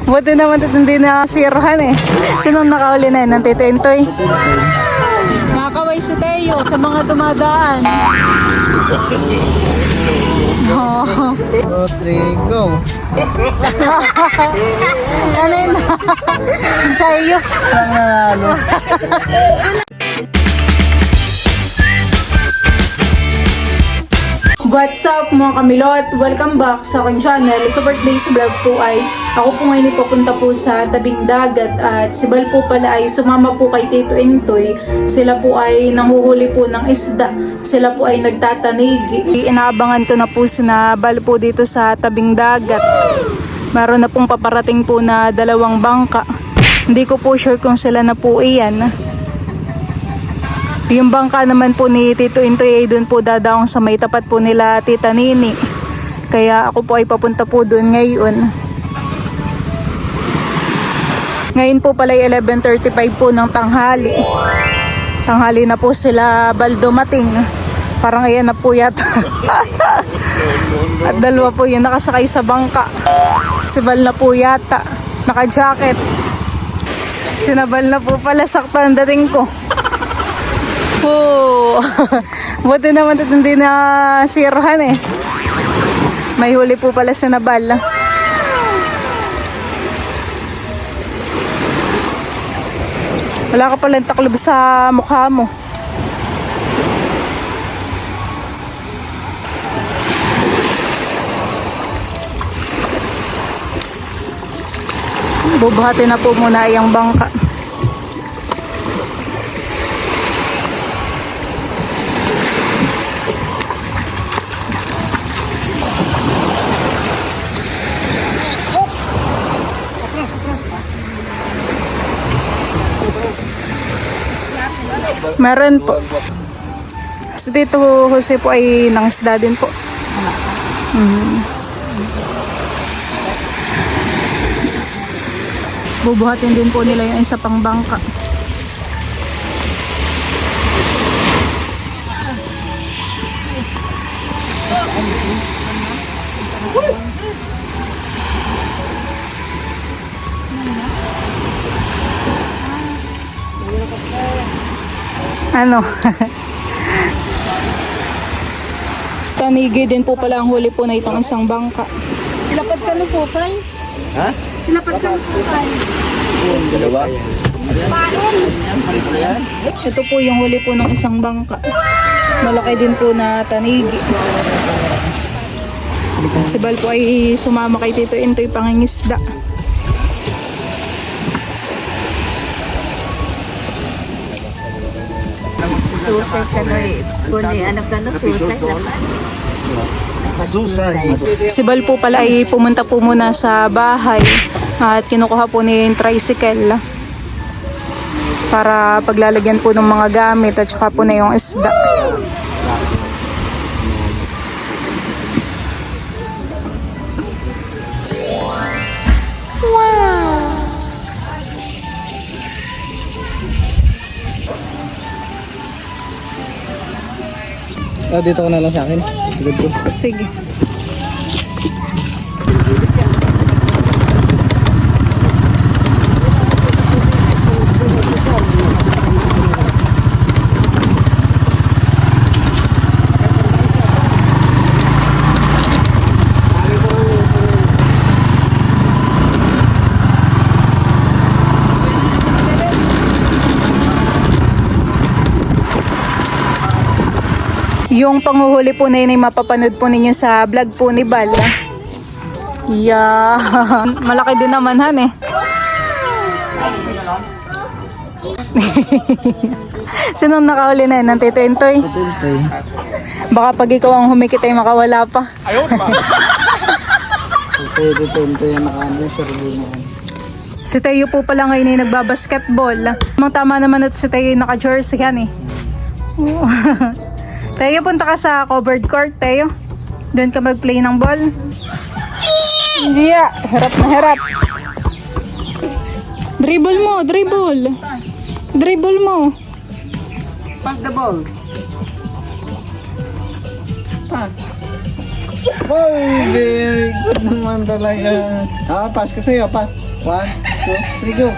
Buti naman ito hindi na sirohan eh. Sinong nakahuli na yun? Ng Tito Intoy? Nakakaway si Teo sa mga dumadaan. Oh. 2, 3, go! Ano yun? Sa iyo. Panalo! What's up mga kamilot? Welcome back sa aking channel. Sa birthday's vlog po ay ako po ngayon ipapunta po sa tabing dagat at si Bal po pala ay sumama po kay Tito Intoy. Sila po ay nanguhuli po ng isda. Sila po ay nagtatanigi. Inaabangan ko na po sina Bal po dito sa tabing dagat. Meron na pong paparating po na 2 bangka. Hindi ko po sure kung sila na po iyan. Yung bangka naman po ni Tito Intoy ay doon po dadaong sa may tapat po nila Tita Nini. Kaya ako po ay papunta po doon ngayon. Ngayon po pala ay 11:35 po ng tanghali. Tanghali na po sila Bal dumating. Parang ayan na po yata. At 2 po yung nakasakay sa bangka. Si Bal na po yata. Naka-jacket. Sinabal na po pala sakto ang dating ko. Oh, buti naman ito hindi na sirohan eh. May huli po pala sa Bal. Wala ka palang taklob sa mukha mo. Bubuhatin na po muna yung bangka. Meron po. So dito Jose po ay nangisda din po. Bubuhatin din po nila yung isa pang bangka. Ano? Tanigi din po pala ang huli po na itong isang bangka. Ilapat ka na po, Fray. Ha? Ilapat ka na po, Fray. Dalawa? Ito po yung huli po ng isang bangka. Malaki din po na tanigi. Si Bal po ay sumama kay Tito Intoy pangingisda. Susay ka na eh. Kundi anak ka na, susay na. Susay. Si Bal po pala ay pumunta po muna sa bahay at kinukuha po niya yung tricycle para paglalagyan po ng mga gamit at saka po na yung isda. Oh, dito ko na lang sa akin. Good ko. Sige. Yung panguhuli po na yun ay mapapanood po ninyo sa vlog po ni Bal. Yeah. Malaki din naman han eh. Sinong nakahuli na yun? Ng Tito Intoy? Baka pag ikaw ang humikit ay makawala pa. Ayun pa! Kasi dito yung nakaano, sarili mo. Si Teo po pala ngayon ay nagbabasketball. Tama naman at si Teo ay naka-jersey yan eh. Teo, punta ka sa covered court, Teo. Doon ka mag-play ng ball. Yeah, harap na harap. Dribble mo, dribble. Dribble mo. Pass the ball. Pass. Oh, very good naman talaga. Ah, pass ka sa'yo, pass. 1, 2, 3, go.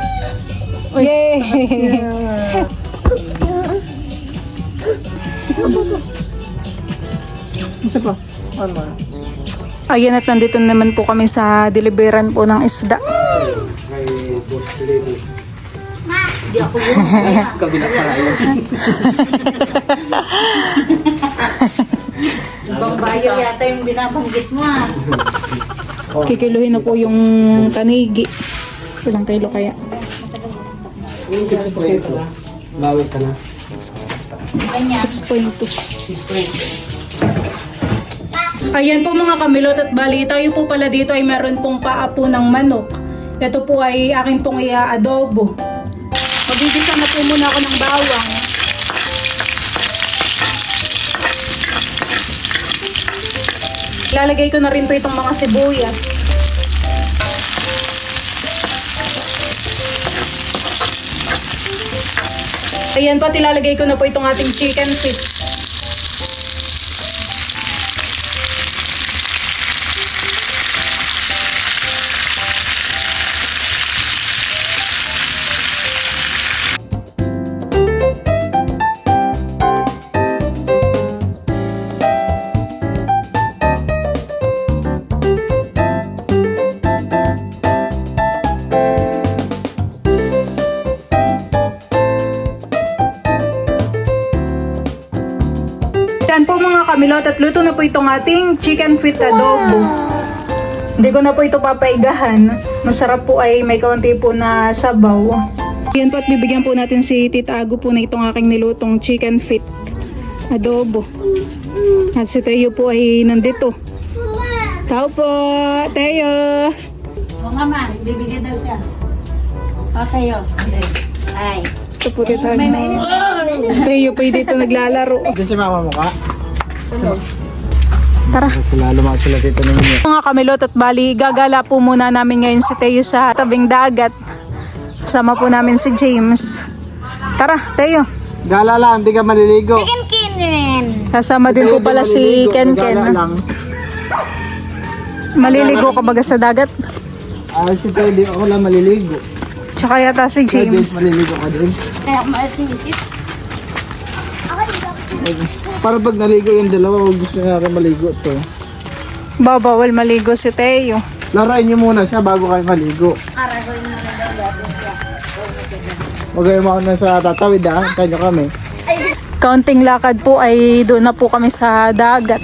Yay! Yeah. Isa pa. Ano ba? Ayan at nandito naman po kami sa deliveran po ng isda. Kabila pa yun. Ibang bayo yata yung binabanggit mo ah. Kikiluhin na po yung tanigi. Ilang kilo kaya? 6 point. Bawi ka na. 6.2. Ayan po mga kamilot at bali, tayo po pala dito ay meron pong paa po ng manok. Ito po ay akin pong i-adobo. Magigisa na po muna ako ng bawang. Ilalagay ko na rin po itong mga sibuyas. Ayan po, ilalagay ko na po itong ating chicken feet. Yan po mga kamilot at luto na po itong ating chicken feet adobo. Hindi ko na po ito papaigahan. Masarap po ay may kaunti po na sabaw. Yan po at bibigyan po natin si Tita Ago po na itong aking nilutong chicken feet adobo. At si Teo po ay nandito. Tao po, Teo. O nga ma, bibigyan daw siya. Okay o. Ay. Ito po Tita Ago. Si Teo po ay dito naglalaro. Ito si mama mo ka? Tara. Sila lumakad sila dito naman yun. Mga kamilot at bali, gagala po muna namin ngayon si Teo sa tabing dagat. Kasama po namin si James. Tara, Teo. Gala lang, hindi ka maliligo. Kasama din po pala si Ken Ken. Maliligo ka baga sa dagat? Ah, si Teo, di ako lang maliligo. Tsaka yata si James, James. maliligo ka din. Kaya kumaalis si Mrs. Para pag naligo yung dalawa, huwag gusto nga rin maligo to. Bawal maligo si Teo. Larain niyo muna siya bago kayo maligo. Huwag kayo mauna sa tatawid ha, tayo kami. Kaunting lakad po ay doon na po kami sa dagat.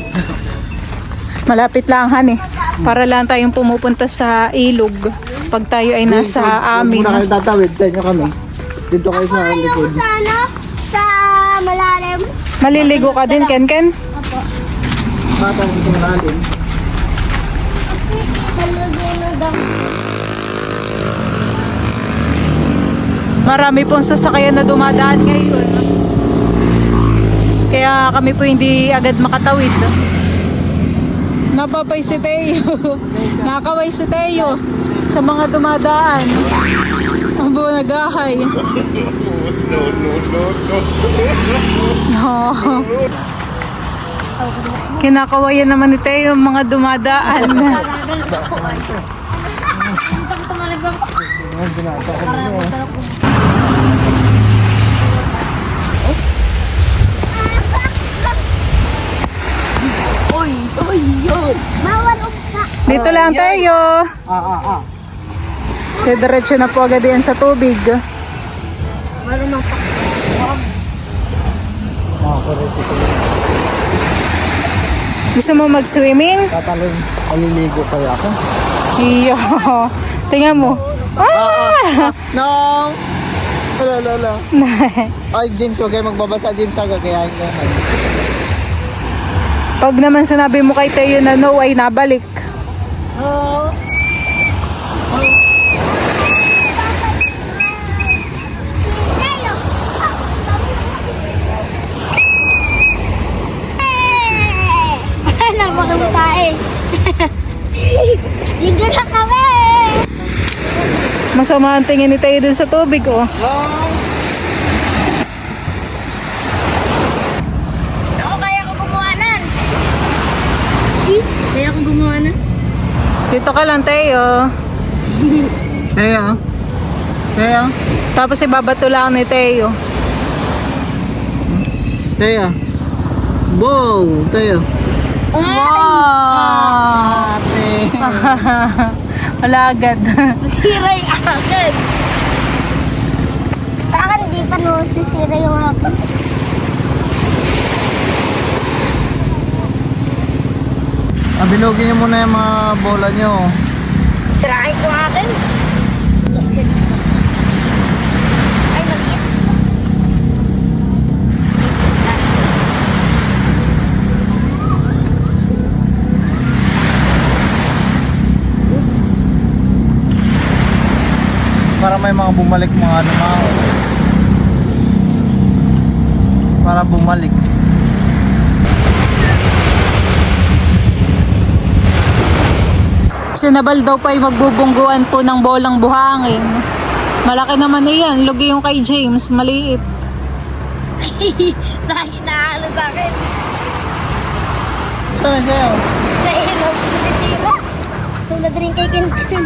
Malapit lang han eh. Para lang tayong pumupunta sa ilog. Pag tayo ay nasa amin. Huwag muna kayo tatawid, tayo kami. Dito kayo sa likod. Sa ano? Sa malalim? Maliligo ka din, Ken Ken? Tatawid sa malalim. Kasi malulunod ang... Marami pong sasakyan na dumadaan ngayon. Kaya kami po hindi agad makatawid. Napapay si Teo. Nakakaway si Teo sa mga dumadaan. Ang buo nagahay. No. Kinakawayan naman ni Teo yung mga dumadaan. Bawal umpa. Dito lang Teo. Diretso na po agad yan sa tubig. Gusto mo mag-swimming? Tatalon, maliligo kaya ako. Iyo. Tingnan mo. Ah! No! Ala. Ay, James, huwag kayo magbabasa. James, gagayahin ko yan. Pag naman sinabi mo kay Teo na no ay nabalik. No! Napakamutain. Ligo na kami. Masama ang tingin ni Teo dun sa tubig oh. Ako kaya ko kumuhanan. ako gumawa na. Dito ka lang, Teo. Teo. Teo. Tapos ibabato lang ni Teo. Teo. Wow, Teo. Wow! Ate. Wala agad. Sira yung akin. Sa akin, di pa sisira yung akin. Bilugin niyo muna yung mga bola niyo. Sirain ko akin. Ay, maliit. Para may mga bumalik mga ano mga. Para bumalik. Sinabal daw pa ay magbubungguan po ng bolang buhangin. Malaki naman iyan. Lugi yung kay James. Maliit. Dahil naalo sa akin. Saan sa'yo? Nahilog ko sisira. Tulad rin kay Kintin.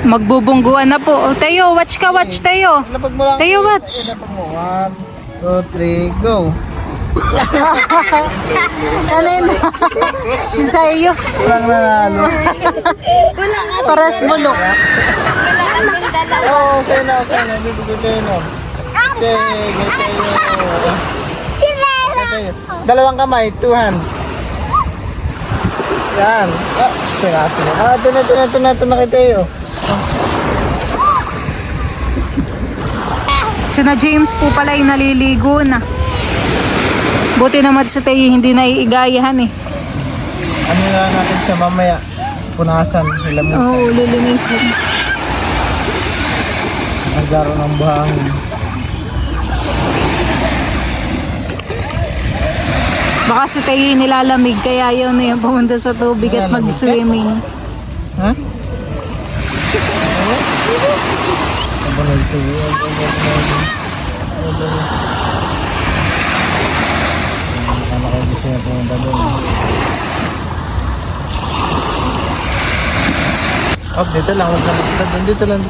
Magbubungguan na po. Teo, watch ka, watch, Teo. Lapag mo lang. Teo, watch. Lapag mo. 1, 2, 3, go. Kanin. Sa'yo. Walang nanalo. Paras bulok. Oo, okay na. Bibigay tayo na. Okay, tayo. Dalawang kamay, 2 hands. Yan. Piraso na. Ito na kay Teo. Sina James po pala ay naliligo na. Buti naman sa Teo hindi naiigayahan eh. Ano na natin siya mamaya? Punasan, hilamusan. Oo, lilinisin. Naglaro ng buhangin. Baka si Teo nilalamig kaya yun na yung pumunta sa tubig at mag-swimming. Ha? Ano ito? Ano kayo gusto niya pumunta doon? Oh, dito lang. Dito lang.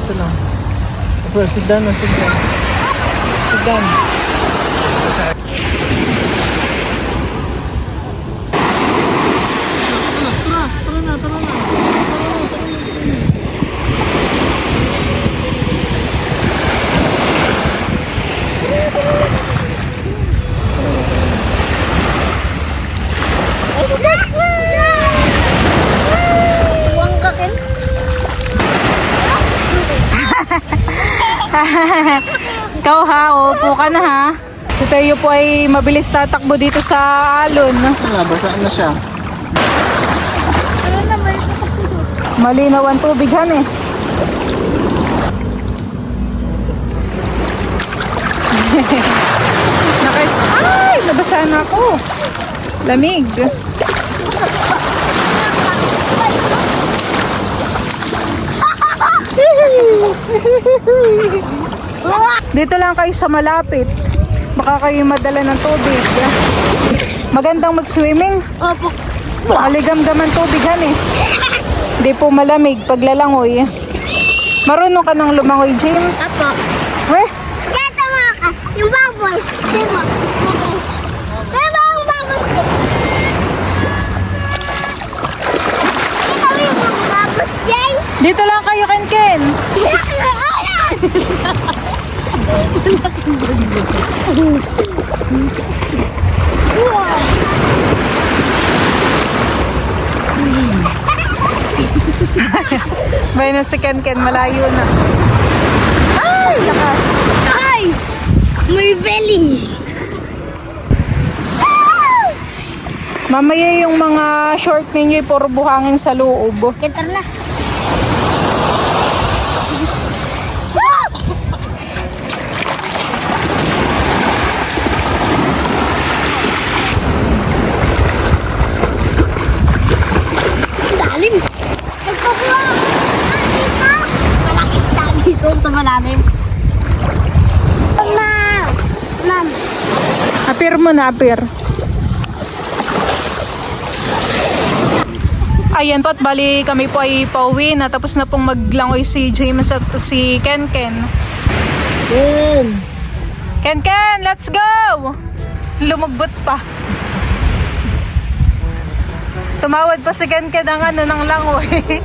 First, sit down. Sit down. Ikaw ha, upo ka na ha. Si Teo po ay mabilis tatakbo dito sa alon. Basa na siya. Malinaw ang tubig han eh. Ay, nabasa na ako. Lamig. Dito lang kayo sa malapit. Baka kayo madala ng tubig. Magandang mag-swimming. Opo. Maligam-gaman tubigan eh. Di po malamig pag lalangoy. Marunong ka ng lumangoy, James? Apo. Weh? Kaya tama ka. Yung bubbles. Diba? Diba yung bubbles? Kita mo yung bubbles, James? Dito lang kayo, Ken. May na si Ken, malayo na. Ay, lakas. Ay! May belly! Mamaya yung mga short ninyo, puro buhangin sa loob. Kita na. Dalim! Nagpabuha! Apir mo na, apir. Ayan po, at bali kami po ay pauwi na. Tapos na pong maglangoy si James at si Ken. Ken, let's go! Lumugbot pa. Tumawad pa si Ken ng langoy.